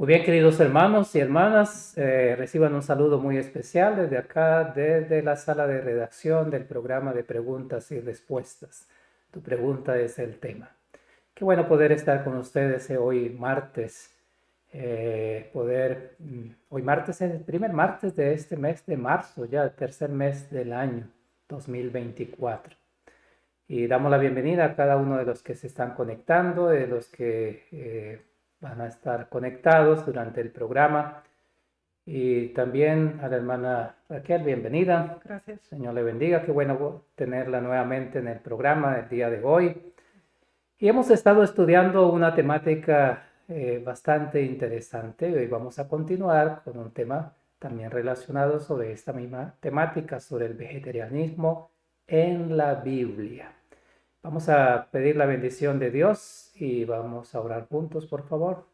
Muy bien, queridos hermanos y hermanas, reciban un saludo muy especial desde acá, desde la sala de redacción del programa de preguntas y respuestas. Tu pregunta es el tema. Qué bueno poder estar con ustedes hoy martes. Hoy martes es el primer martes de este mes de marzo, ya el tercer mes del año 2024. Y damos la bienvenida a cada uno de los que se están conectando, de los que van a estar conectados durante el programa. Y también a la hermana Raquel, bienvenida. Gracias. Señor le bendiga, qué bueno tenerla nuevamente en el programa el día de hoy. Y hemos estado estudiando una temática bastante interesante. Hoy vamos a continuar con un tema también relacionado sobre esta misma temática, sobre el vegetarianismo en la Biblia. Vamos a pedir la bendición de Dios y vamos a orar juntos, por favor.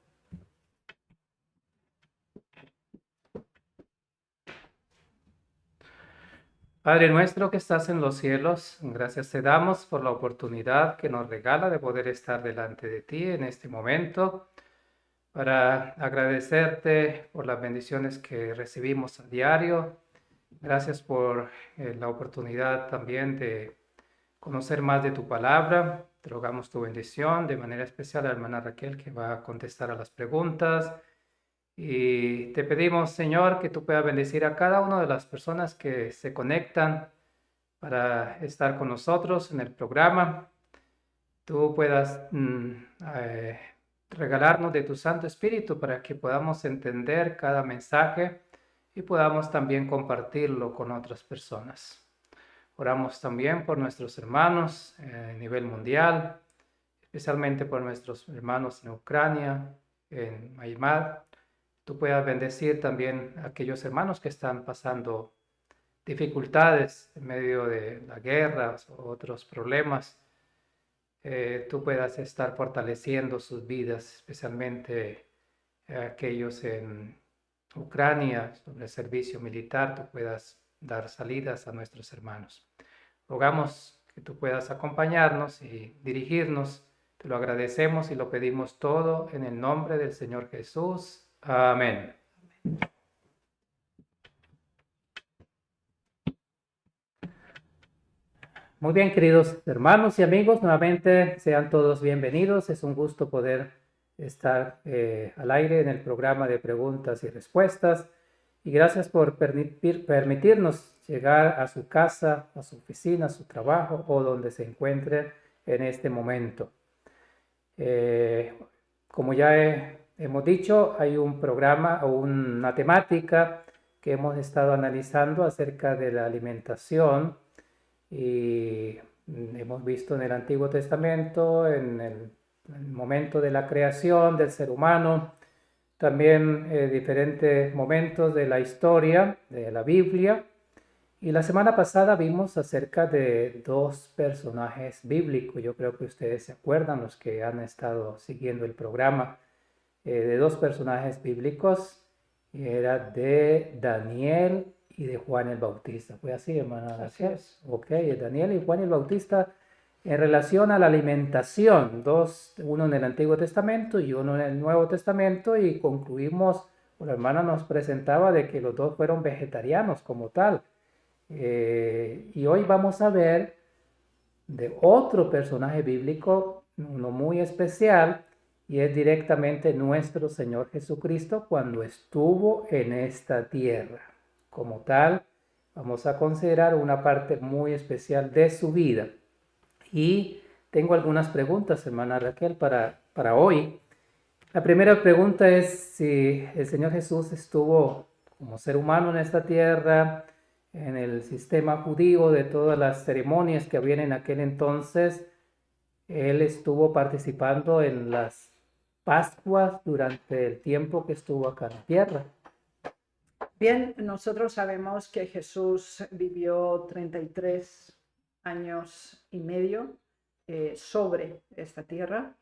Padre nuestro que estás en los cielos, gracias te damos por la oportunidad que nos regala de poder estar delante de ti en este momento, para agradecerte por las bendiciones que recibimos a diario. Gracias por la oportunidad también de conocer más de tu palabra. Te rogamos tu bendición, de manera especial a la hermana Raquel, que va a contestar a las preguntas. Y te pedimos, Señor, que tú puedas bendecir a cada una de las personas que se conectan para estar con nosotros en el programa. Tú puedas regalarnos de tu Santo Espíritu para que podamos entender cada mensaje y podamos también compartirlo con otras personas. Oramos también por nuestros hermanos a nivel mundial, especialmente por nuestros hermanos en Ucrania, en Myanmar. Tú puedas bendecir también a aquellos hermanos que están pasando dificultades en medio de la guerra o otros problemas. Tú puedas estar fortaleciendo sus vidas, especialmente aquellos en Ucrania, sobre el servicio militar. Tú puedas dar salidas a nuestros hermanos. Rogamos que tú puedas acompañarnos y dirigirnos. Te lo agradecemos y lo pedimos todo en el nombre del Señor Jesús. Amén. Muy bien, queridos hermanos y amigos, nuevamente sean todos bienvenidos. Es un gusto poder estar al aire en el programa de preguntas y respuestas. Y gracias por permitirnos llegar a su casa, a su oficina, a su trabajo o donde se encuentre en este momento. Como ya hemos dicho, hay un programa o una temática que hemos estado analizando acerca de la alimentación. Y hemos visto en el Antiguo Testamento, en el momento de la creación del ser humano, también diferentes momentos de la historia de la Biblia. Y la semana pasada vimos acerca de dos personajes bíblicos. Yo creo que ustedes se acuerdan, los que han estado siguiendo el programa, de dos personajes bíblicos. Era de Daniel y de Juan el Bautista. ¿Fue así, hermana? Así es. Ok, Daniel y Juan el Bautista en relación a la alimentación. Dos, uno en el Antiguo Testamento y uno en el Nuevo Testamento, y concluimos, la hermana nos presentaba de que los dos fueron vegetarianos como tal. Y hoy vamos a ver de otro personaje bíblico, uno muy especial, y es directamente nuestro Señor Jesucristo cuando estuvo en esta tierra. Como tal, vamos a considerar una parte muy especial de su vida. Y tengo algunas preguntas, hermana Raquel, para hoy. La primera pregunta es si el Señor Jesús estuvo como ser humano en esta tierra, en el sistema judío de todas las ceremonias que habían en aquel entonces. Él estuvo participando en las Pascuas durante el tiempo que estuvo acá en la tierra. Bien, nosotros sabemos que Jesús vivió 33 años y medio sobre esta tierra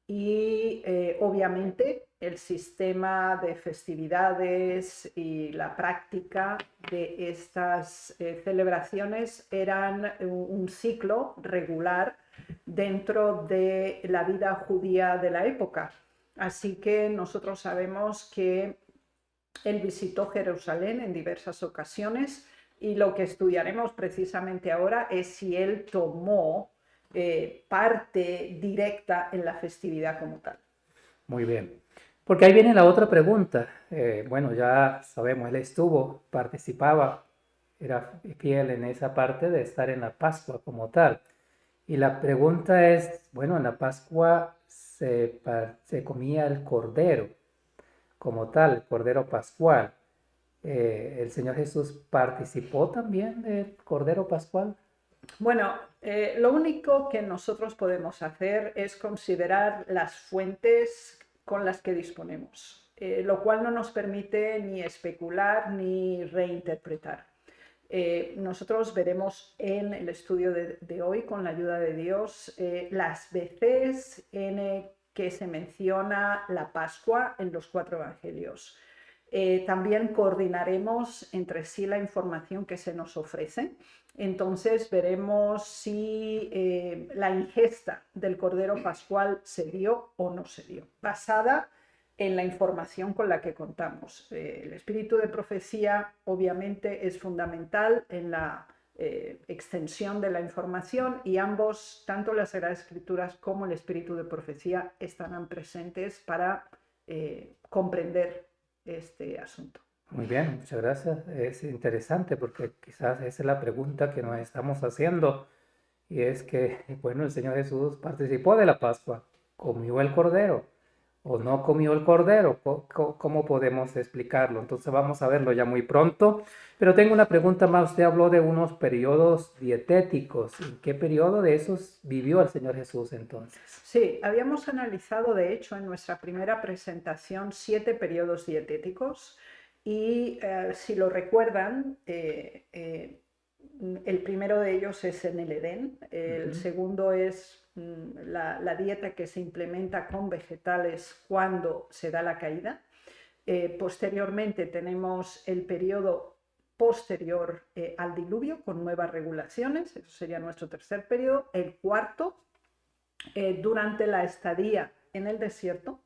y obviamente el sistema de festividades y la práctica de estas celebraciones eran un ciclo regular dentro de la vida judía de la época. Así que nosotros sabemos que él visitó Jerusalén en diversas ocasiones y lo que estudiaremos precisamente ahora es si él tomó parte directa en la festividad como tal. Muy bien. Porque ahí viene la otra pregunta. Bueno, ya sabemos, él estuvo, participaba, era fiel en esa parte de estar en la Pascua como tal. Y la pregunta es, bueno, en la Pascua se comía el cordero como tal, el cordero pascual. ¿El Señor Jesús participó también del cordero pascual? Bueno, lo único que nosotros podemos hacer es considerar las fuentes con las que disponemos, lo cual no nos permite ni especular ni reinterpretar. Nosotros veremos en el estudio de hoy, con la ayuda de Dios, las veces en que se menciona la Pascua en los 4 evangelios. También coordinaremos entre sí la información que se nos ofrece. Entonces veremos si la ingesta del Cordero Pascual se dio o no se dio, basada en la información con la que contamos. El espíritu de profecía obviamente es fundamental en la extensión de la información y ambos, tanto las Sagradas Escrituras como el espíritu de profecía, estarán presentes para comprender este asunto. Muy bien, muchas gracias. Es interesante porque quizás esa es la pregunta que nos estamos haciendo y es que, bueno, el Señor Jesús participó de la Pascua, comió el cordero o no comió el cordero. ¿Cómo podemos explicarlo? Entonces vamos a verlo ya muy pronto. Pero tengo una pregunta más. Usted habló de unos periodos dietéticos. ¿En qué periodo de esos vivió el Señor Jesús entonces? Sí, habíamos analizado, de hecho, en nuestra primera presentación 7 periodos dietéticos y si lo recuerdan, el primero de ellos es en el Edén, el segundo es la dieta que se implementa con vegetales cuando se da la caída. Posteriormente tenemos el periodo posterior al diluvio con nuevas regulaciones, eso sería nuestro tercer periodo. El cuarto, durante la estadía en el desierto.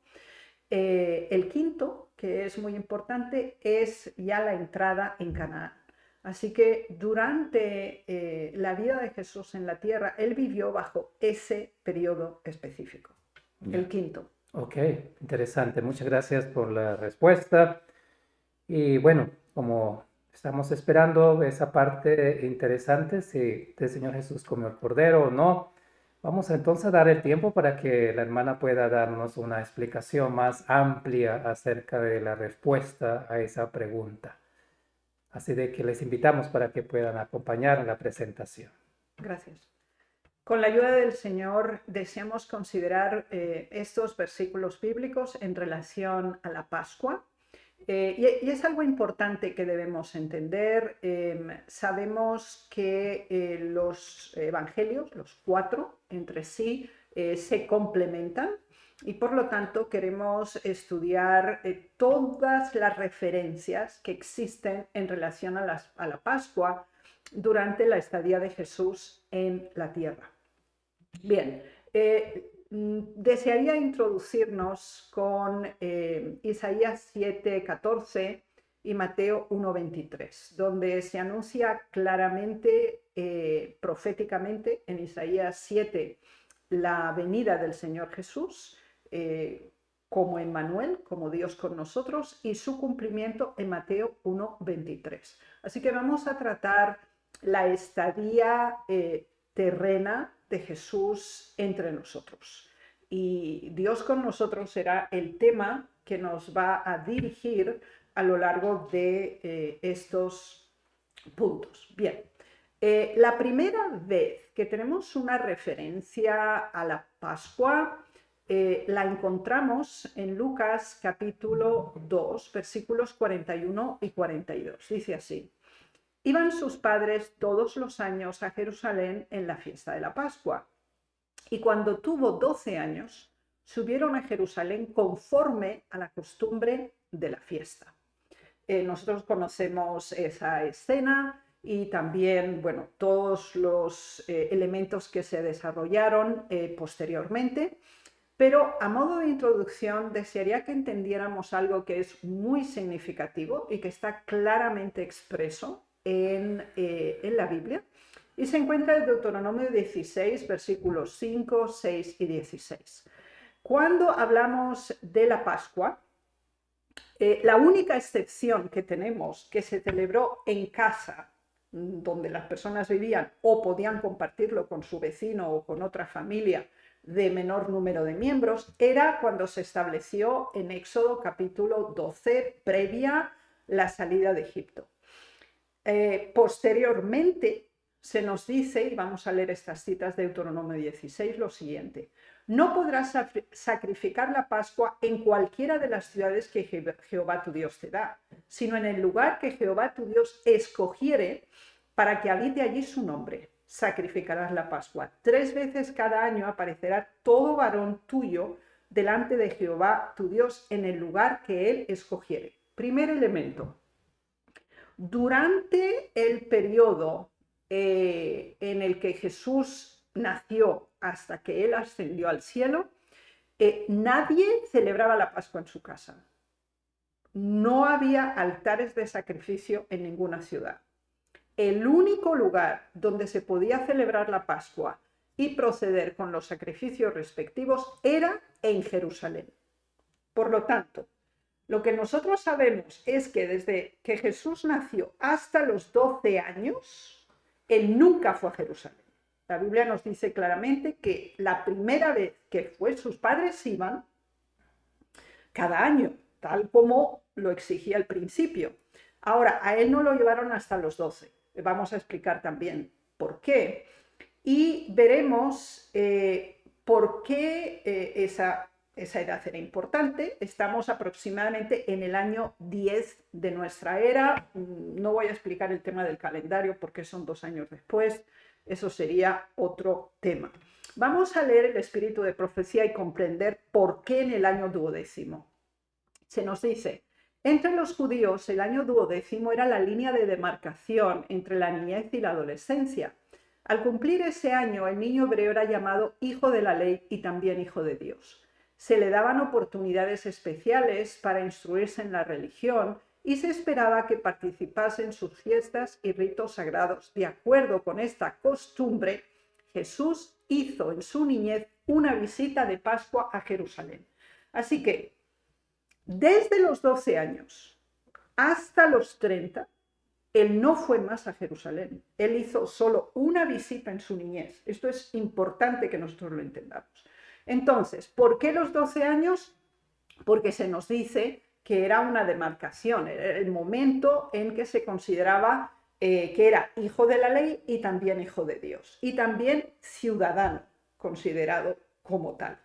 El quinto, que es muy importante, es ya la entrada en Canaán. Así que durante la vida de Jesús en la tierra, él vivió bajo ese periodo específico, el quinto. Ok, interesante. Muchas gracias por la respuesta. Y bueno, como estamos esperando esa parte interesante, si el Señor Jesús comió el cordero o no, vamos entonces a dar el tiempo para que la hermana pueda darnos una explicación más amplia acerca de la respuesta a esa pregunta. Así de que les invitamos para que puedan acompañar en la presentación. Gracias. Con la ayuda del Señor deseamos considerar estos versículos bíblicos en relación a la Pascua. Y es algo importante que debemos entender. Sabemos que los evangelios, los 4, entre sí se complementan y por lo tanto queremos estudiar todas las referencias que existen en relación a la Pascua durante la estadía de Jesús en la tierra. Bien, desearía introducirnos con Isaías 7:14 y Mateo 1:23, donde se anuncia claramente, proféticamente, en Isaías 7, la venida del Señor Jesús como Emmanuel, como Dios con nosotros, y su cumplimiento en Mateo 1:23. Así que vamos a tratar la estadía terrena de Jesús entre nosotros. Y Dios con nosotros será el tema que nos va a dirigir a lo largo de estos puntos. Bien, la primera vez que tenemos una referencia a la Pascua la encontramos en Lucas capítulo 2, versículos 41 y 42. Dice así: iban sus padres todos los años a Jerusalén en la fiesta de la Pascua. Y cuando tuvo 12 años, subieron a Jerusalén conforme a la costumbre de la fiesta. Nosotros conocemos esa escena y también, bueno, todos los elementos que se desarrollaron posteriormente. Pero a modo de introducción desearía que entendiéramos algo que es muy significativo y que está claramente expreso en la Biblia. Y se encuentra en Deuteronomio 16, versículos 5, 6 y 16. Cuando hablamos de la Pascua, la única excepción que tenemos que se celebró en casa, donde las personas vivían o podían compartirlo con su vecino o con otra familia de menor número de miembros, era cuando se estableció en Éxodo capítulo 12, previa la salida de Egipto. Posteriormente se nos dice, y vamos a leer estas citas de Deuteronomio 16, lo siguiente: no podrás sacrificar la Pascua en cualquiera de las ciudades que Jehová tu Dios te da, sino en el lugar que Jehová tu Dios escogiere para que habite allí su nombre. Sacrificarás la Pascua. 3 veces cada año aparecerá todo varón tuyo delante de Jehová tu Dios en el lugar que él escogiere. Primer elemento. Durante el periodo en el que Jesús nació hasta que él ascendió al cielo, nadie celebraba la Pascua en su casa. No había altares de sacrificio en ninguna ciudad. El único lugar donde se podía celebrar la Pascua y proceder con los sacrificios respectivos era en Jerusalén. Por lo tanto, lo que nosotros sabemos es que desde que Jesús nació hasta los 12 años, él nunca fue a Jerusalén. La Biblia nos dice claramente que la primera vez que sus padres iban cada año, tal como lo exigía al principio. Ahora, a él no lo llevaron hasta los 12. Vamos a explicar también por qué. Y veremos por qué esa edad era importante. Estamos aproximadamente en el año 10 de nuestra era. No voy a explicar el tema del calendario porque son 2 años después. Eso sería otro tema. Vamos a leer el espíritu de profecía y comprender por qué en el año 12º. Se nos dice: entre los judíos el año 12º era la línea de demarcación entre la niñez y la adolescencia. Al cumplir ese año, el niño hebreo era llamado hijo de la ley y también hijo de Dios. Se le daban oportunidades especiales para instruirse en la religión y se esperaba que participase en sus fiestas y ritos sagrados. De acuerdo con esta costumbre, Jesús hizo en su niñez una visita de Pascua a Jerusalén. Así que, desde los 12 años hasta los 30, él no fue más a Jerusalén. Él hizo solo una visita en su niñez. Esto es importante que nosotros lo entendamos. Entonces, ¿por qué los 12 años? Porque se nos dice que era una demarcación, era el momento en que se consideraba que era hijo de la ley y también hijo de Dios, y también ciudadano considerado como tal.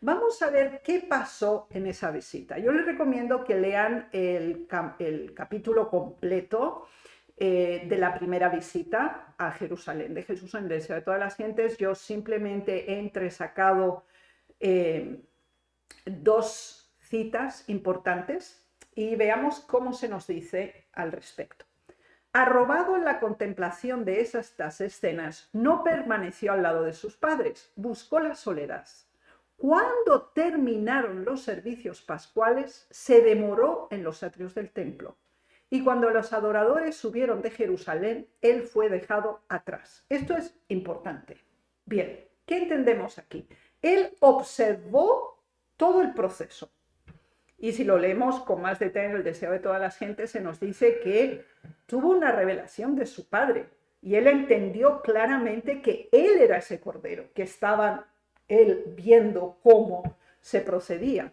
Vamos a ver qué pasó en esa visita. Yo les recomiendo que lean el capítulo completo de la primera visita a Jerusalén, de Jesús en el deseo de todas las gentes. Yo simplemente he entresacado 2 citas importantes y veamos cómo se nos dice al respecto. Arrobado en la contemplación de estas escenas, no permaneció al lado de sus padres, buscó la soledad. Cuando terminaron los servicios pascuales, se demoró en los atrios del templo. Y cuando los adoradores subieron de Jerusalén, él fue dejado atrás. Esto es importante. Bien, ¿qué entendemos aquí? Él observó todo el proceso. Y si lo leemos con más detalle en el deseo de todas las gentes, se nos dice que él tuvo una revelación de su padre. Y él entendió claramente que él era ese cordero, que estaban él viendo cómo se procedía.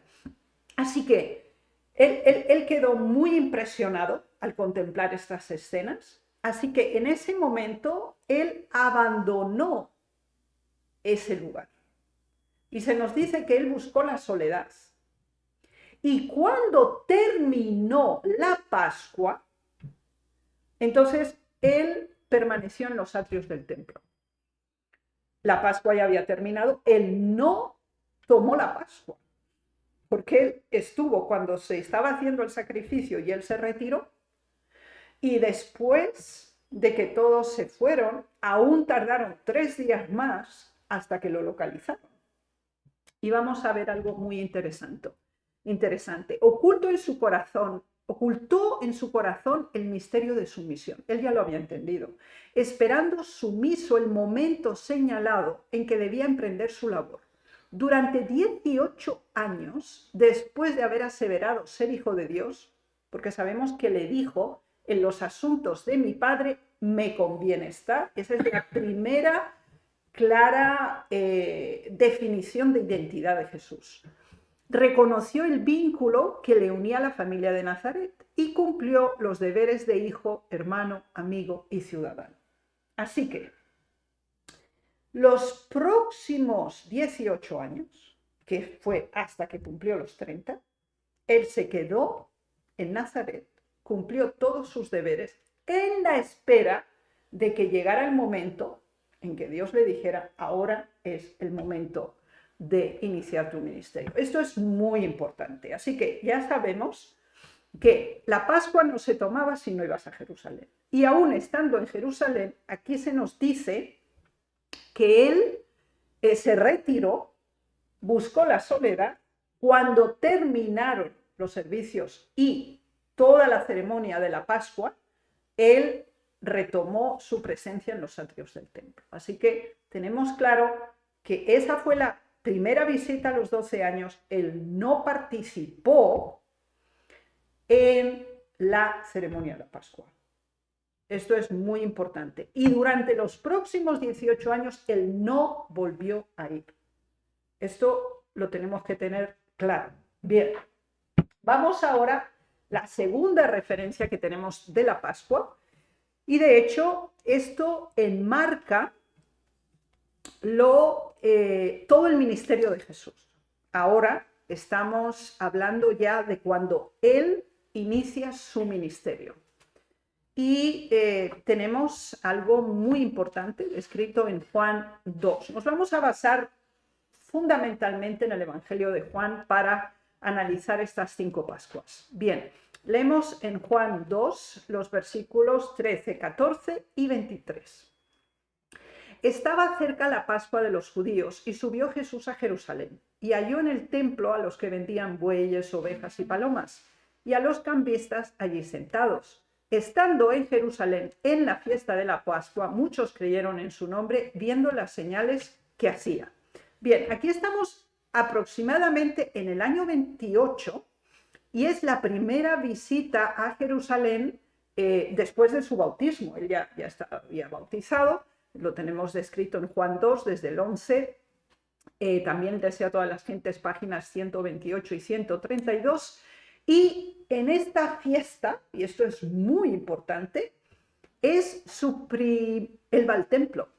Así que él quedó muy impresionado al contemplar estas escenas. Así que en ese momento él abandonó ese lugar. Y se nos dice que él buscó la soledad. Y cuando terminó la Pascua, entonces él permaneció en los atrios del templo. La Pascua ya había terminado, él no tomó la Pascua, porque él estuvo cuando se estaba haciendo el sacrificio y él se retiró, y después de que todos se fueron, aún tardaron 3 días más hasta que lo localizaron. Y vamos a ver algo muy interesante. Ocultó en su corazón el misterio de su misión. Él ya lo había entendido, esperando sumiso el momento señalado en que debía emprender su labor. Durante 18 años, después de haber aseverado ser hijo de Dios, porque sabemos que le dijo, en los asuntos de mi Padre me conviene estar. Esa es la primera clara definición de identidad de Jesús. Reconoció el vínculo que le unía a la familia de Nazaret y cumplió los deberes de hijo, hermano, amigo y ciudadano. Así que los próximos 18 años, que fue hasta que cumplió los 30, él se quedó en Nazaret, cumplió todos sus deberes en la espera de que llegara el momento en que Dios le dijera, ahora es el momento de iniciar tu ministerio. Esto es muy importante. Así que ya sabemos que la Pascua no se tomaba si no ibas a Jerusalén. Y aún estando en Jerusalén, aquí se nos dice que él se retiró, buscó la soledad. Cuando terminaron los servicios y toda la ceremonia de la Pascua, él retomó su presencia en los atrios del templo. Así que tenemos claro que esa fue la primera visita a los 12 años. Él no participó en la ceremonia de la Pascua. Esto es muy importante. Y durante los próximos 18 años, él no volvió a ir. Esto lo tenemos que tener claro. Bien, vamos ahora a la segunda referencia que tenemos de la Pascua. Y de hecho, esto enmarca todo el ministerio de Jesús. Ahora estamos hablando ya de cuando él inicia su ministerio. Y tenemos algo muy importante escrito en Juan 2. Nos vamos a basar fundamentalmente en el Evangelio de Juan para analizar estas 5 Pascuas. Bien, leemos en Juan 2 los versículos 13, 14 y 23. Estaba cerca la Pascua de los judíos y subió Jesús a Jerusalén y halló en el templo a los que vendían bueyes, ovejas y palomas y a los cambistas allí sentados. Estando en Jerusalén en la fiesta de la Pascua, muchos creyeron en su nombre viendo las señales que hacía. Bien, aquí estamos aproximadamente en el año 28 y es la primera visita a Jerusalén después de su bautismo. Él ya había bautizado, lo tenemos descrito en Juan 2 desde el 11, también deseo a todas las gentes, páginas 128 y 132. Y en esta fiesta, y esto es muy importante, él va al templo.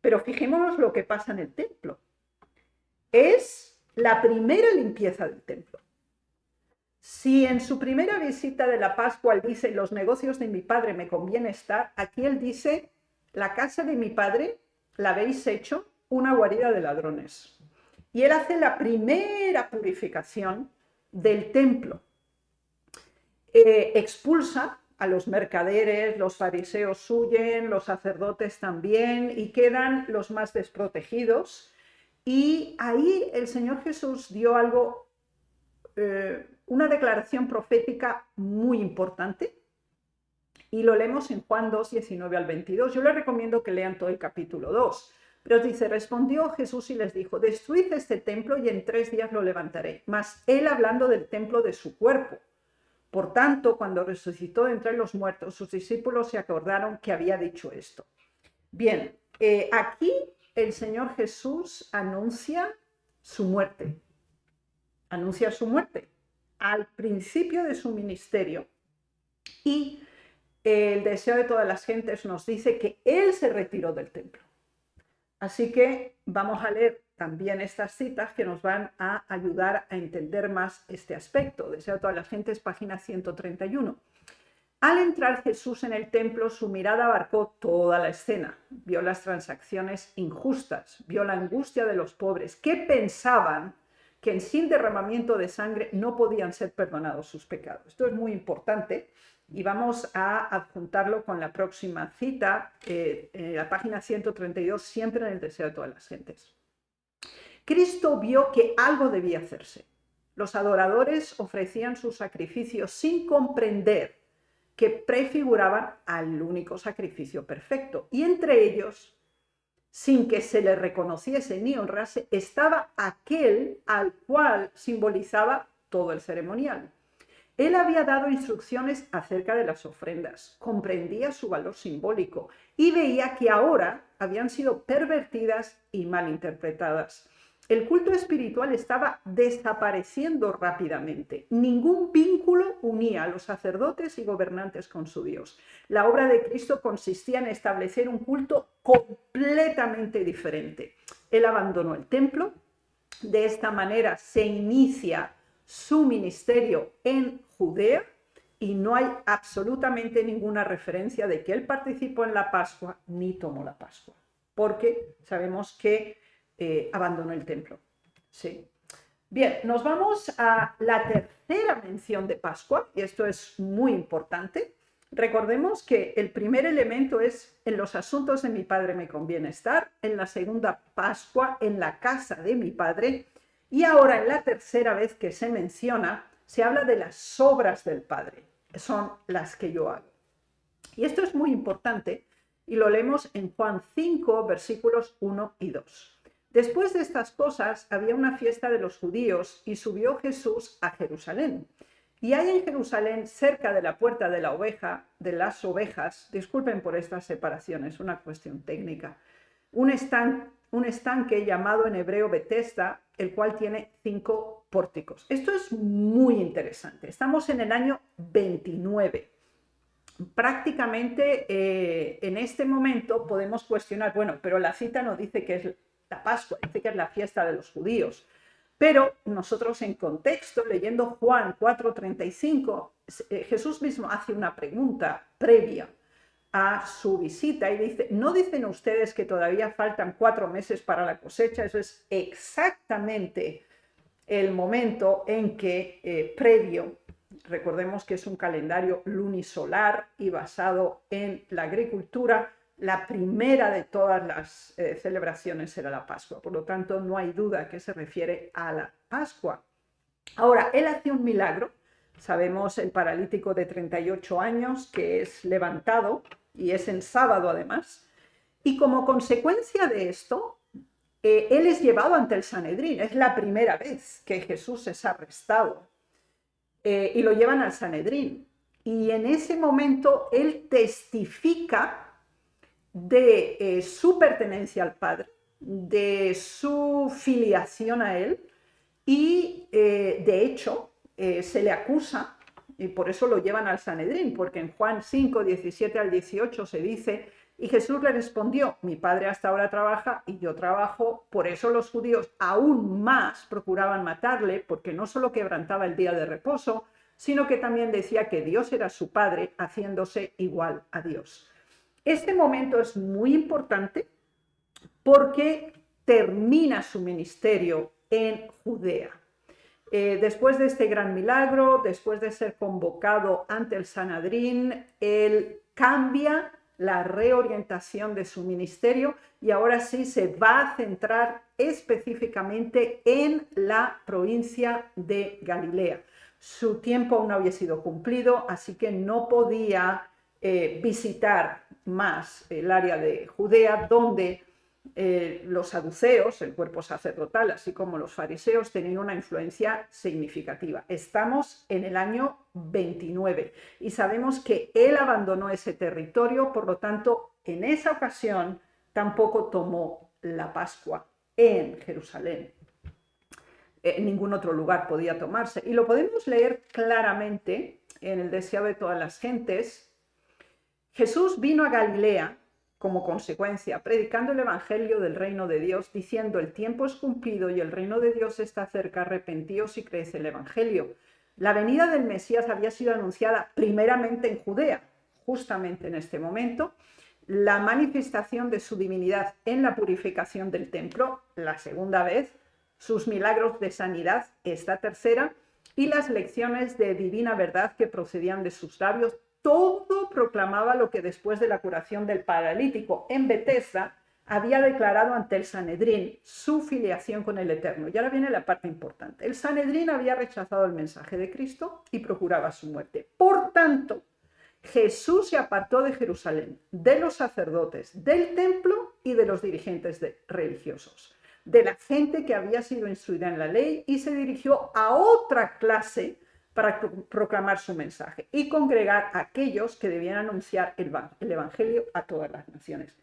Pero fijémonos lo que pasa en el templo. Es la primera limpieza del templo. Si en su primera visita de la Pascua él dice, los negocios de mi padre me conviene estar, aquí él dice, la casa de mi padre la habéis hecho una guarida de ladrones. Y él hace la primera purificación del templo. Expulsa a los mercaderes, los fariseos huyen, los sacerdotes también, y quedan los más desprotegidos. Y ahí el Señor Jesús dio algo, una declaración profética muy importante, y lo leemos en Juan 2, 19 al 22. Yo les recomiendo que lean todo el capítulo 2. Pero dice, respondió Jesús y les dijo, destruid este templo y en 3 días lo levantaré. Mas él hablando del templo de su cuerpo. Por tanto, cuando resucitó de entre los muertos, sus discípulos se acordaron que había dicho esto. Bien, aquí el Señor Jesús anuncia su muerte. Anuncia su muerte al principio de su ministerio. Y el deseo de todas las gentes nos dice que él se retiró del templo. Así que vamos a leer también estas citas que nos van a ayudar a entender más este aspecto. Deseo a todas las gentes, página 131. Al entrar Jesús en el templo, su mirada abarcó toda la escena. Vio las transacciones injustas, vio la angustia de los pobres, que pensaban que sin derramamiento de sangre no podían ser perdonados sus pecados. Esto es muy importante y vamos a adjuntarlo con la próxima cita, la página 132, siempre en el deseo de todas las gentes. Cristo vio que algo debía hacerse. Los adoradores ofrecían sus sacrificios sin comprender que prefiguraban al único sacrificio perfecto. Y entre ellos, sin que se le reconociese ni honrase, estaba aquel al cual simbolizaba todo el ceremonial. Él había dado instrucciones acerca de las ofrendas, comprendía su valor simbólico y veía que ahora habían sido pervertidas y malinterpretadas. El culto espiritual estaba desapareciendo rápidamente. Ningún vínculo unía a los sacerdotes y gobernantes con su Dios. La obra de Cristo consistía en establecer un culto completamente diferente. Él abandonó el templo. De esta manera se inicia su ministerio en Judea y no hay absolutamente ninguna referencia de que él participó en la Pascua ni tomó la Pascua, porque sabemos que abandonó el templo. Sí. Bien, nos vamos a la tercera mención de Pascua, y esto es muy importante. Recordemos que el primer elemento es: en los asuntos de mi Padre me conviene estar. En la segunda Pascua, en la casa de mi Padre. Y ahora, en la tercera vez que se menciona, se habla de las obras del Padre. Son las que yo hago. Y esto es muy importante y lo leemos en Juan 5, versículos 1 y 2. Después de estas cosas había una fiesta de los judíos y subió Jesús a Jerusalén. Y hay en Jerusalén, cerca de la puerta de las ovejas, disculpen por esta separación, es una cuestión técnica, un estanque llamado en hebreo Betesda, el cual tiene 5 pórticos. Esto es muy interesante. Estamos en el año 29. Prácticamente en este momento podemos cuestionar, bueno, pero la cita no dice que es la Pascua, dice que es la fiesta de los judíos. Pero nosotros en contexto, leyendo Juan 4:35, Jesús mismo hace una pregunta previa a su visita y dice: ¿no dicen ustedes que todavía faltan 4 meses para la cosecha? Eso es exactamente el momento en que previo, recordemos que es un calendario lunisolar y basado en la agricultura, la primera de todas las celebraciones era la Pascua. Por lo tanto, no hay duda que se refiere a la Pascua. Ahora, él hace un milagro. Sabemos el paralítico de 38 años que es levantado, y es en sábado además. Y como consecuencia de esto, él es llevado ante el Sanedrín. Es la primera vez que Jesús es arrestado. Y lo llevan al Sanedrín. Y en ese momento él testifica de su pertenencia al Padre, de su filiación a Él, y de hecho se le acusa, y por eso lo llevan al Sanedrín, porque en Juan 5, 17 al 18 se dice: y Jesús le respondió: mi Padre hasta ahora trabaja y yo trabajo. Por eso los judíos aún más procuraban matarle, porque no solo quebrantaba el día de reposo, sino que también decía que Dios era su Padre, haciéndose igual a Dios. Este momento es muy importante porque termina su ministerio en Judea. Después de este gran milagro, después de ser convocado ante el Sanedrín, él cambia la reorientación de su ministerio y ahora sí se va a centrar específicamente en la provincia de Galilea. Su tiempo aún no había sido cumplido, así que no podía visitar más el área de Judea, donde los saduceos, el cuerpo sacerdotal, así como los fariseos, tenían una influencia significativa. Estamos en el año 29 y sabemos que él abandonó ese territorio, por lo tanto, en esa ocasión tampoco tomó la Pascua en Jerusalén. En ningún otro lugar podía tomarse. Y lo podemos leer claramente en el Deseado de todas las gentes. Jesús vino a Galilea como consecuencia, predicando el evangelio del reino de Dios, diciendo: el tiempo es cumplido y el reino de Dios está cerca, arrepentíos y creed el evangelio. La venida del Mesías había sido anunciada primeramente en Judea, justamente en este momento. La manifestación de su divinidad en la purificación del templo, la segunda vez, sus milagros de sanidad, esta tercera, y las lecciones de divina verdad que procedían de sus labios. Todo proclamaba lo que después de la curación del paralítico en Betesda había declarado ante el Sanedrín su filiación con el Eterno. Y ahora viene la parte importante. El Sanedrín había rechazado el mensaje de Cristo y procuraba su muerte. Por tanto, Jesús se apartó de Jerusalén, de los sacerdotes, del templo y de los dirigentes religiosos, de la gente que había sido instruida en la ley, y se dirigió a otra clase para proclamar su mensaje y congregar a aquellos que debían anunciar el Evangelio a todas las naciones.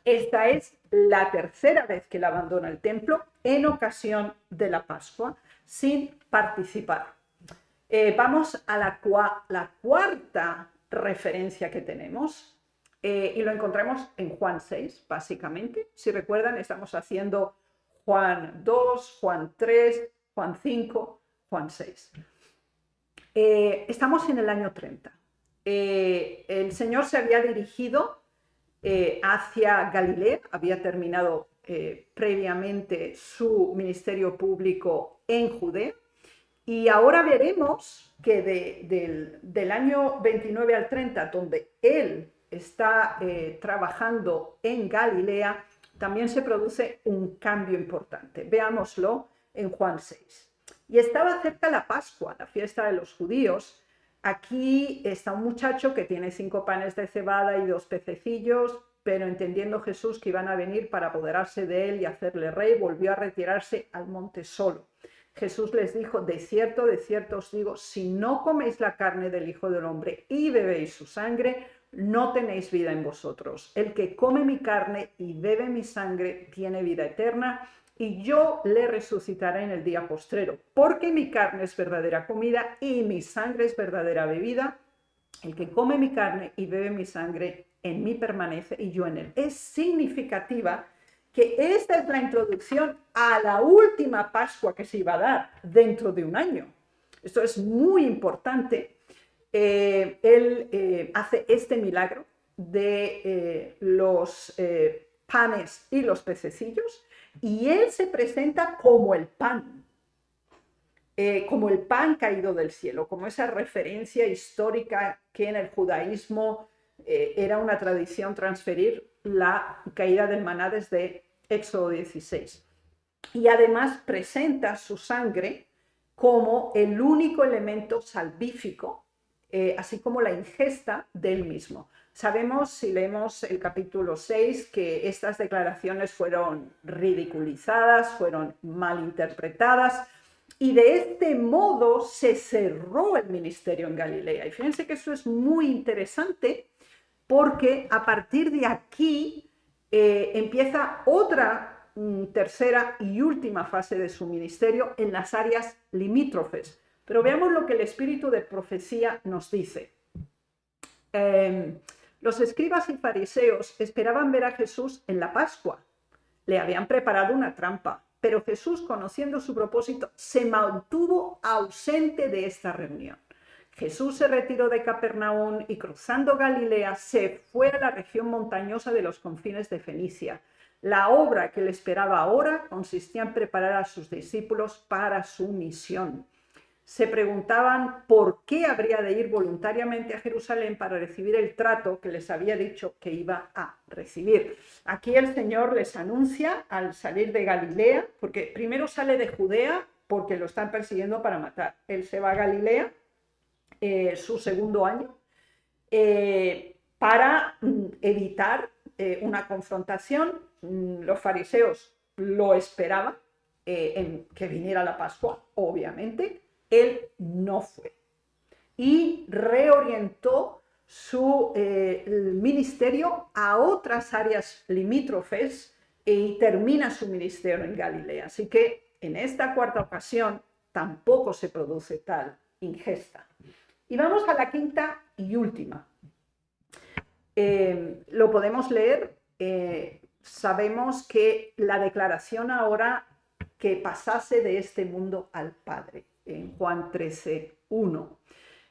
Esta es la tercera vez que él abandona el templo en ocasión de la Pascua sin participar. Vamos a la cuarta referencia que tenemos, y lo encontramos en Juan 6, básicamente. Si recuerdan, estamos haciendo Juan 2, Juan 3, Juan 5, Juan 6. Estamos en el año 30. El Señor se había dirigido hacia Galilea, había terminado previamente su ministerio público en Judea. Y ahora veremos que del año 29 al 30, donde él está trabajando en Galilea, también se produce un cambio importante. Veámoslo en Juan 6. Y estaba cerca la Pascua, la fiesta de los judíos. Aquí está un muchacho que tiene 5 panes de cebada y 2 pececillos, pero entendiendo Jesús que iban a venir para apoderarse de él y hacerle rey, volvió a retirarse al monte solo. Jesús les dijo: de cierto os digo, si no coméis la carne del Hijo del Hombre y bebéis su sangre, no tenéis vida en vosotros. El que come mi carne y bebe mi sangre tiene vida eterna, y yo le resucitaré en el día postrero, porque mi carne es verdadera comida y mi sangre es verdadera bebida. El que come mi carne y bebe mi sangre, en mí permanece y yo en él. Es significativa que esta es la introducción a la última Pascua que se iba a dar dentro de un año. Esto es muy importante. Él hace este milagro de los panes y los pececillos, y él se presenta como el pan caído del cielo, como esa referencia histórica que en el judaísmo era una tradición transferir la caída del maná desde Éxodo 16. Y además presenta su sangre como el único elemento salvífico, así como la ingesta del mismo. Sabemos, si leemos el capítulo 6, que estas declaraciones fueron ridiculizadas, fueron malinterpretadas, y de este modo se cerró el ministerio en Galilea. Y fíjense que eso es muy interesante, porque a partir de aquí empieza otra tercera y última fase de su ministerio en las áreas limítrofes. Pero veamos lo que el espíritu de profecía nos dice. Los escribas y fariseos esperaban ver a Jesús en la Pascua. Le habían preparado una trampa, pero Jesús, conociendo su propósito, se mantuvo ausente de esta reunión. Jesús se retiró de Capernaum y, cruzando Galilea, se fue a la región montañosa de los confines de Fenicia. La obra que le esperaba ahora consistía en preparar a sus discípulos para su misión. Se preguntaban por qué habría de ir voluntariamente a Jerusalén para recibir el trato que les había dicho que iba a recibir. Aquí el Señor les anuncia al salir de Galilea, porque primero sale de Judea porque lo están persiguiendo para matar. Él se va a Galilea, su segundo año, para evitar una confrontación. Los fariseos lo esperaban, que viniera la Pascua, obviamente. Él no fue y reorientó su ministerio a otras áreas limítrofes y termina su ministerio en Galilea. Así que en esta cuarta ocasión tampoco se produce tal ingesta. Y vamos a la quinta y última. Lo podemos leer. Sabemos que la declaración ahora que pasase de este mundo al Padre, en Juan 13:1.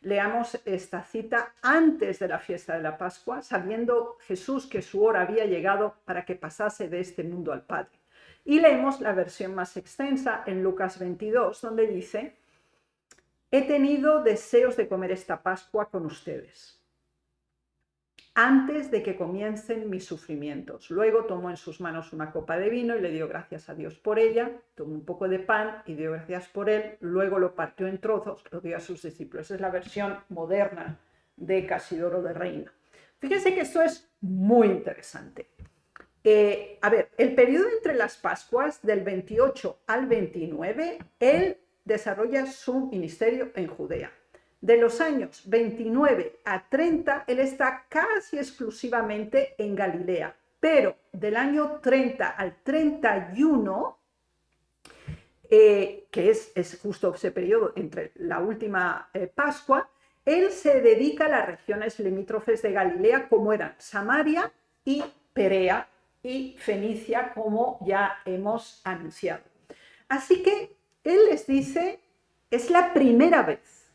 Leamos esta cita antes de la fiesta de la Pascua, sabiendo Jesús que su hora había llegado para que pasase de este mundo al Padre. Y leemos la versión más extensa en Lucas 22, donde dice: he tenido deseos de comer esta Pascua con ustedes antes de que comiencen mis sufrimientos. Luego tomó en sus manos una copa de vino y le dio gracias a Dios por ella, tomó un poco de pan y dio gracias por él, luego lo partió en trozos, lo dio a sus discípulos. Esa es la versión moderna de Casidoro de Reina. Fíjense que esto es muy interesante. A ver, el periodo entre las Pascuas, del 28 al 29, él desarrolla su ministerio en Judea. De los años 29 a 30, él está casi exclusivamente en Galilea, pero del año 30 al 31, que es justo ese periodo entre la última Pascua, él se dedica a las regiones limítrofes de Galilea, como eran Samaria y Perea y Fenicia, como ya hemos anunciado. Así que él les dice, es la primera vez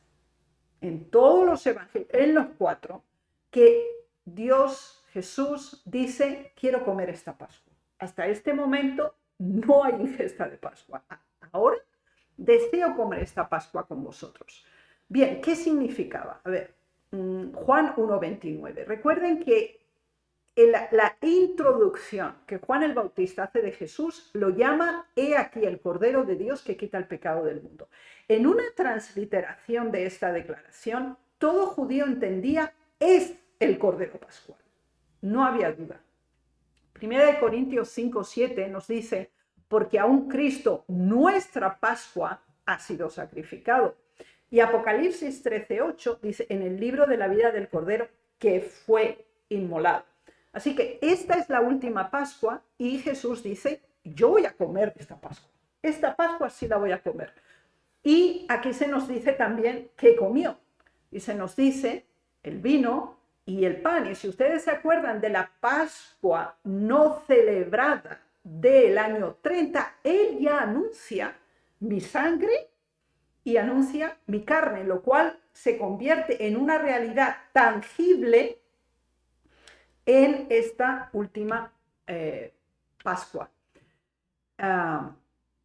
en todos los evangelios, en los 4, que Dios, Jesús, dice, quiero comer esta Pascua. Hasta este momento no hay ingesta de Pascua. Ahora deseo comer esta Pascua con vosotros. Bien, ¿qué significaba? A ver, Juan 1:29. Recuerden que la introducción que Juan el Bautista hace de Jesús lo llama he aquí el Cordero de Dios que quita el pecado del mundo. En una transliteración de esta declaración, todo judío entendía es el Cordero Pascual. No había duda. Primera de Corintios 5:7 nos dice, porque aún Cristo, nuestra Pascua, ha sido sacrificado. Y Apocalipsis 13:8 dice, en el libro de la vida del Cordero que fue inmolado. Así que esta es la última Pascua y Jesús dice, yo voy a comer esta Pascua. Esta Pascua sí la voy a comer. Y aquí se nos dice también qué comió. Y se nos dice el vino y el pan. Y si ustedes se acuerdan de la Pascua no celebrada del año 30, él ya anuncia mi sangre y anuncia mi carne, lo cual se convierte en una realidad tangible en esta última Pascua.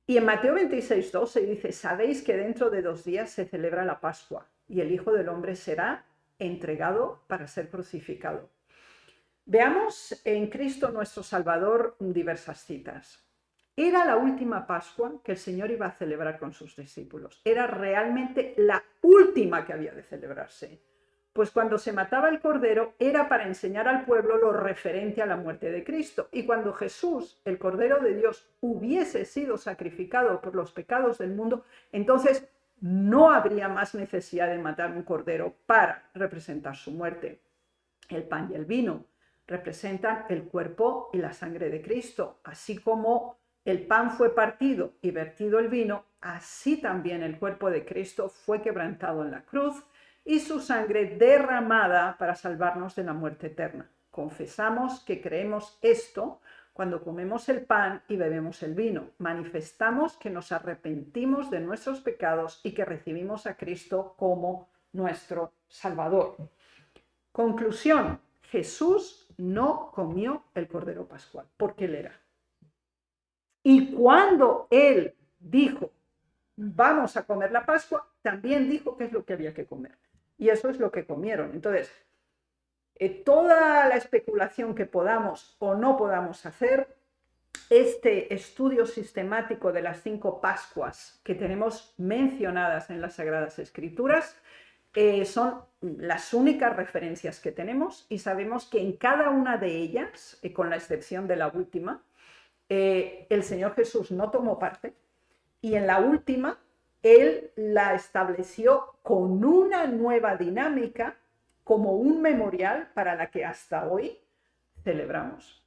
Y en Mateo 26:2 se dice, sabéis que dentro de 2 días se celebra la Pascua y el Hijo del Hombre será entregado para ser crucificado. Veamos en Cristo nuestro Salvador diversas citas. Era la última Pascua que el Señor iba a celebrar con sus discípulos. Era realmente la última que había de celebrarse. Pues cuando se mataba el cordero era para enseñar al pueblo lo referente a la muerte de Cristo. Y cuando Jesús, el Cordero de Dios, hubiese sido sacrificado por los pecados del mundo, entonces no habría más necesidad de matar un cordero para representar su muerte. El pan y el vino representan el cuerpo y la sangre de Cristo. Así como el pan fue partido y vertido el vino, así también el cuerpo de Cristo fue quebrantado en la cruz y su sangre derramada para salvarnos de la muerte eterna. Confesamos que creemos esto cuando comemos el pan y bebemos el vino. Manifestamos que nos arrepentimos de nuestros pecados y que recibimos a Cristo como nuestro Salvador. Conclusión, Jesús no comió el Cordero Pascual porque él era. Y cuando él dijo, vamos a comer la Pascua, también dijo qué es lo que había que comer. Y eso es lo que comieron. Entonces, toda la especulación que podamos o no podamos hacer, este estudio sistemático de las 5 Pascuas que tenemos mencionadas en las Sagradas Escrituras, son las únicas referencias que tenemos y sabemos que en cada una de ellas, con la excepción de la última, el Señor Jesús no tomó parte y en la última él la estableció con una nueva dinámica como un memorial para la que hasta hoy celebramos.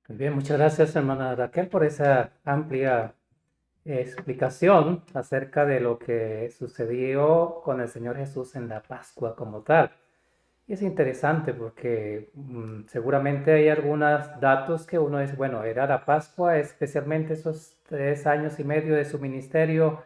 Muy bien, muchas gracias, hermana Raquel, por esa amplia explicación acerca de lo que sucedió con el Señor Jesús en la Pascua como tal. Y es interesante porque seguramente hay algunos datos que uno dice, bueno, era la Pascua, especialmente esos 3 años y medio de su ministerio.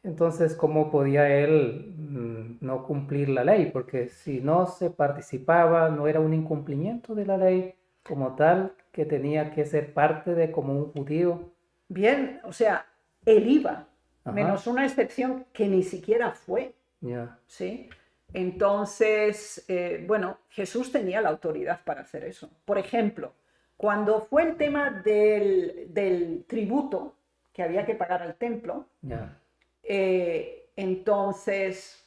Entonces, ¿cómo podía él no cumplir la ley? Porque si no se participaba, no era un incumplimiento de la ley como tal, que tenía que ser parte de como un judío. Bien, o sea, él iba, Ajá. menos una excepción que ni siquiera fue, Ya. ¿sí? Entonces, bueno, Jesús tenía la autoridad para hacer eso. Por ejemplo, cuando fue el tema del tributo que había que pagar al templo, Ya. entonces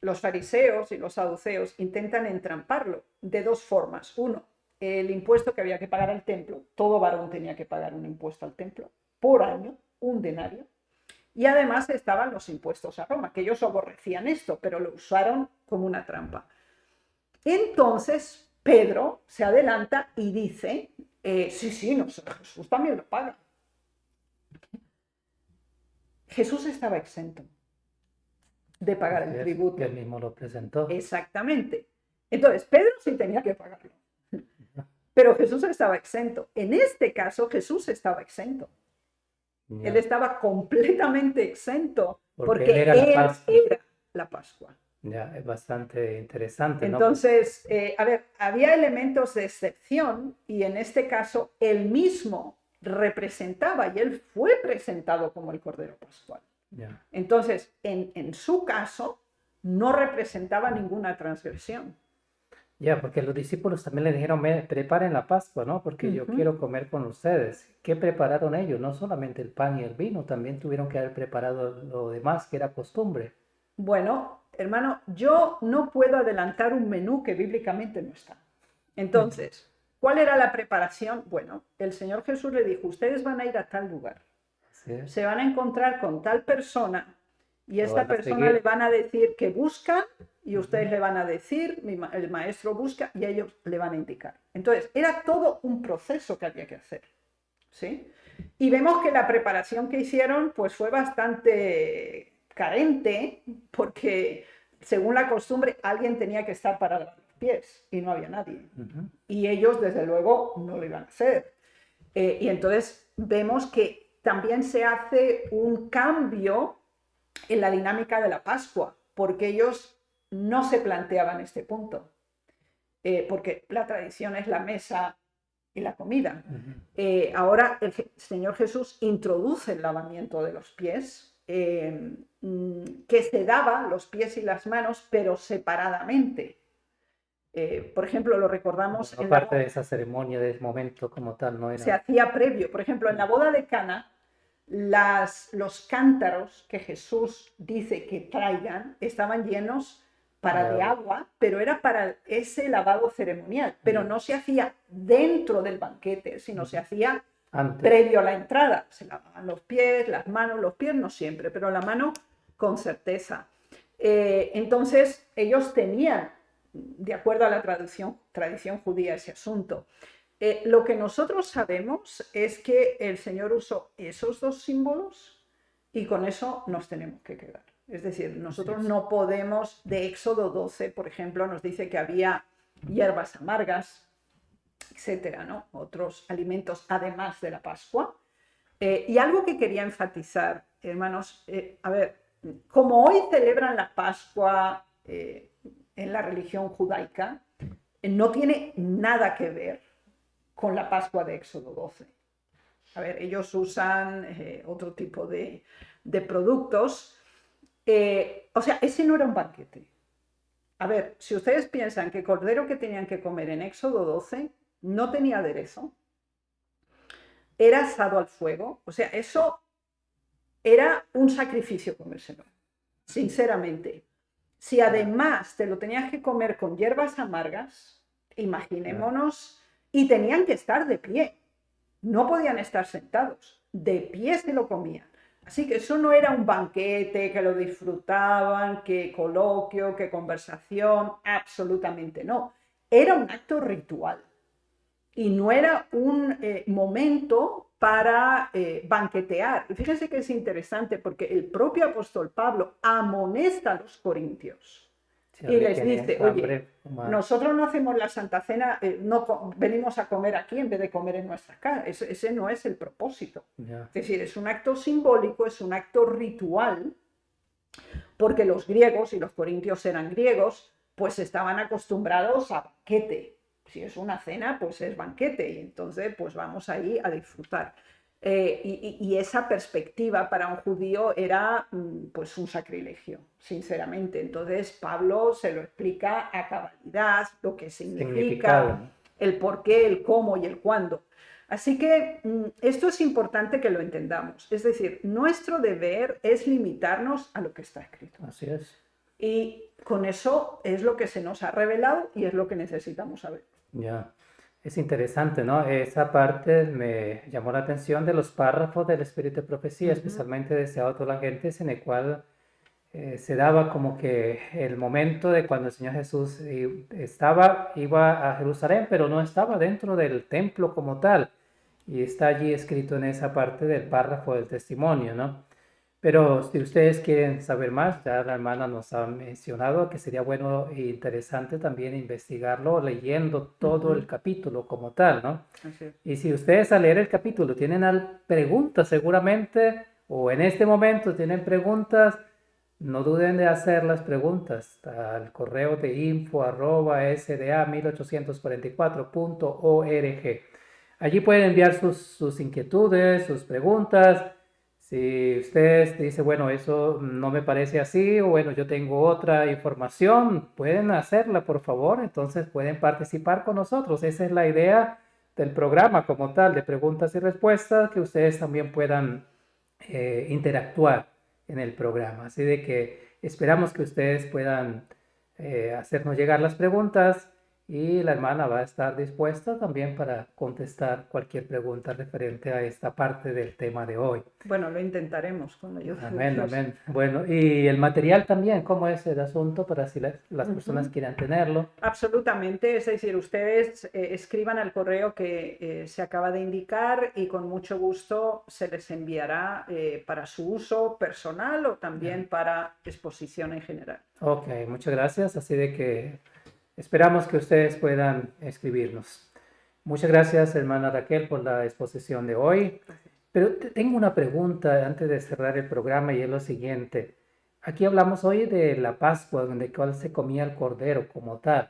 los fariseos y los saduceos intentan entramparlo de dos formas. Uno, el impuesto que había que pagar al templo. Todo varón tenía que pagar un impuesto al templo por año, un denario. Y además estaban los impuestos a Roma, que ellos aborrecían esto, pero lo usaron como una trampa. Entonces Pedro se adelanta y dice, sí, no, Jesús también lo paga. Jesús estaba exento de pagar el tributo. Que él mismo lo presentó. Exactamente. Entonces Pedro sí tenía que pagarlo, pero Jesús estaba exento. En este caso Jesús estaba exento. Ya. Él estaba completamente exento porque él era la Pascua. era la Pascua. Ya, es bastante interesante, ¿no? Entonces, a ver, había elementos de excepción y en este caso él mismo representaba y él fue presentado como el Cordero Pascual. Ya. Entonces, en su caso, no representaba ninguna transgresión. Ya, porque los discípulos también le dijeron, preparen la Pascua, ¿no? Porque yo quiero comer con ustedes. ¿Qué prepararon ellos? No solamente el pan y el vino, también tuvieron que haber preparado lo demás, que era costumbre. Bueno, hermano, yo no puedo adelantar un menú que bíblicamente no está. Entonces, ¿cuál era la preparación? Bueno, el Señor Jesús le dijo, ustedes van a ir a tal lugar. Sí. Se van a encontrar con tal persona y Lo esta van a persona seguir. le van a decir que buscan y ustedes le van a decir, el maestro busca y ellos le van a indicar. Entonces, era todo un proceso que había que hacer, ¿sí? Y vemos que la preparación que hicieron pues fue bastante carente porque según la costumbre alguien tenía que estar para lavar los pies y no había nadie. Y ellos desde luego no lo iban a hacer. Y entonces vemos que también se hace un cambio en la dinámica de la Pascua, porque ellos no se planteaban este punto, porque la tradición es la mesa y la comida. Ahora el Señor Jesús introduce el lavamiento de los pies, que se daba los pies y las manos, pero separadamente. Por ejemplo, lo recordamos No parte de esa ceremonia, de ese momento como tal, no se era. hacía previo. Por ejemplo, en la boda de Cana, los cántaros que Jesús dice que traigan estaban llenos de agua, pero era para ese lavado ceremonial, pero no se hacía dentro del banquete, sino se hacía Antes. previo a la entrada. Se lavaban los pies, las manos, los pies no siempre, pero la mano con certeza. Entonces ellos tenían, de acuerdo a la tradición judía, ese asunto. Lo que nosotros sabemos es que el Señor usó esos dos símbolos y con eso nos tenemos que quedar. Es decir, nosotros no podemos, de Éxodo 12, por ejemplo, nos dice que había hierbas amargas, etcétera, ¿no? Otros alimentos además de la Pascua. Y algo que quería enfatizar, hermanos, a ver, como hoy celebran la Pascua en la religión judaica, no tiene nada que ver con la Pascua de Éxodo 12. A ver, ellos usan otro tipo de productos. O sea, ese no era un banquete. A ver, si ustedes piensan que el cordero que tenían que comer en Éxodo 12 no tenía aderezo, era asado al fuego, o sea, eso era un sacrificio comérselo, sinceramente. Si además te lo tenías que comer con hierbas amargas, imaginémonos, y tenían que estar de pie, no podían estar sentados, de pie se lo comían. Así que eso no era un banquete, que lo disfrutaban, que coloquio, que conversación, absolutamente no. Era un acto ritual y no era un momento para banquetear. Y fíjense que es interesante porque el propio apóstol Pablo amonesta a los corintios y les dice, oye, nosotros no hacemos la Santa Cena, no venimos a comer aquí en vez de comer en nuestra casa. Ese no es el propósito. Es decir, es un acto simbólico, es un acto ritual, porque los griegos, y los corintios eran griegos, pues estaban acostumbrados a banquete. Si es una cena, pues es banquete y entonces pues vamos ahí a disfrutar. Y esa perspectiva para un judío era pues un sacrilegio, sinceramente. Entonces Pablo se lo explica a cabalidad, lo que Significado, significa, ¿no? el por qué, el cómo y el cuándo. Así que esto es importante que lo entendamos. Es decir, nuestro deber es limitarnos a lo que está escrito. Así es. Y con eso es lo que se nos ha revelado y es lo que necesitamos saber. Ya. Es interesante, ¿no? Esa parte me llamó la atención de los párrafos del Espíritu de Profecía, especialmente deseado toda la gente, en el cual se daba como que el momento de cuando el Señor Jesús iba a Jerusalén, pero no estaba dentro del templo como tal. Y está allí escrito en esa parte del párrafo del testimonio, ¿no? Pero si ustedes quieren saber más, ya la hermana nos ha mencionado que sería bueno e interesante también investigarlo leyendo todo el capítulo como tal, ¿no? Así es. Y si ustedes al leer el capítulo tienen preguntas seguramente, o en este momento tienen preguntas, no duden de hacer las preguntas al correo de info@sda1844.org. Allí pueden enviar sus inquietudes, sus preguntas. Si usted dice, bueno, eso no me parece así, o bueno, yo tengo otra información, pueden hacerla, por favor. Entonces pueden participar con nosotros. Esa es la idea del programa como tal, de preguntas y respuestas, que ustedes también puedan interactuar en el programa. Así de que esperamos que ustedes puedan hacernos llegar las preguntas y la hermana va a estar dispuesta también para contestar cualquier pregunta referente a esta parte del tema de hoy. Bueno, lo intentaremos con la ayuda de Amén, Dios. amén. Bueno, y el material también, ¿cómo es el asunto para si las personas quieran tenerlo? Absolutamente, es decir, ustedes escriban al correo que se acaba de indicar y con mucho gusto se les enviará para su uso personal o también para exposición en general. Ok, muchas gracias. Así de que esperamos que ustedes puedan escribirnos. Muchas gracias, hermana Raquel, por la exposición de hoy. Gracias. Pero tengo una pregunta antes de cerrar el programa y es lo siguiente. Aquí hablamos hoy de la Pascua, donde cual se comía el cordero como tal,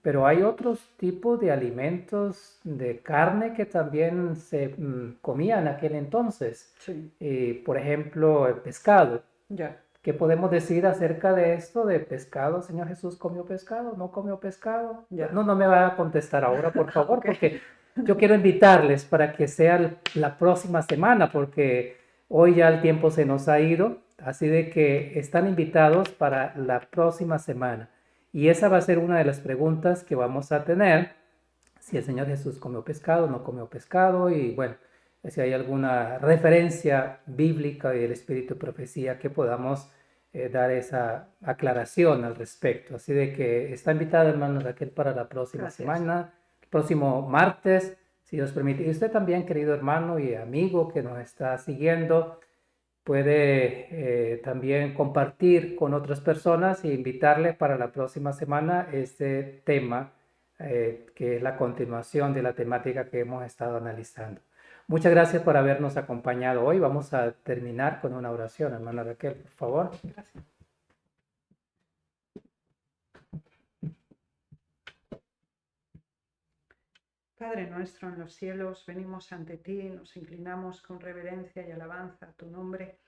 pero hay otros tipos de alimentos de carne que también se comían en aquel entonces. Sí, Por ejemplo, el pescado. ya. ¿Qué podemos decir acerca de esto de pescado? ¿Señor Jesús comió pescado? ¿No comió pescado? Ya. No, no me va a contestar ahora, por favor, Ok. porque yo quiero invitarles para que sea la próxima semana, porque hoy ya el tiempo se nos ha ido, así de que están invitados para la próxima semana. Y esa va a ser una de las preguntas que vamos a tener, si el Señor Jesús comió pescado, no comió pescado, y bueno, si hay alguna referencia bíblica del espíritu de profecía que podamos dar esa aclaración al respecto. Así de que está invitada, hermano Raquel, para la próxima Gracias. semana, el próximo martes, si Dios permite. Y usted también, querido hermano y amigo que nos está siguiendo, puede también compartir con otras personas e invitarle para la próxima semana este tema, que es la continuación de la temática que hemos estado analizando. Muchas gracias por habernos acompañado hoy. Vamos a terminar con una oración, hermana Raquel, por favor. Gracias. Padre nuestro en los cielos, venimos ante ti, nos inclinamos con reverencia y alabanza a tu nombre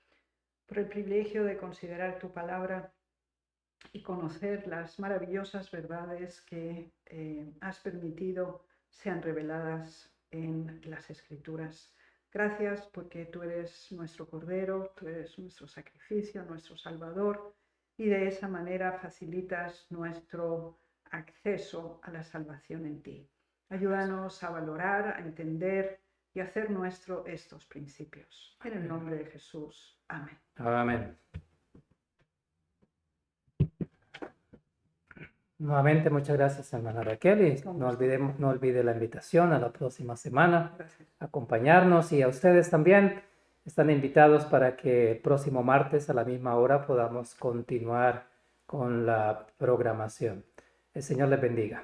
por el privilegio de considerar tu palabra y conocer las maravillosas verdades que has permitido sean reveladas en las Escrituras. Gracias porque tú eres nuestro Cordero, tú eres nuestro sacrificio, nuestro Salvador, y de esa manera facilitas nuestro acceso a la salvación en ti. Ayúdanos a valorar, a entender y a hacer nuestro estos principios. En el nombre de Jesús. Amén. Amén. Nuevamente, muchas gracias, hermana Raquel, y no olvide la invitación a la próxima semana, Gracias. acompañarnos, y a ustedes también están invitados para que el próximo martes a la misma hora podamos continuar con la programación. El Señor les bendiga.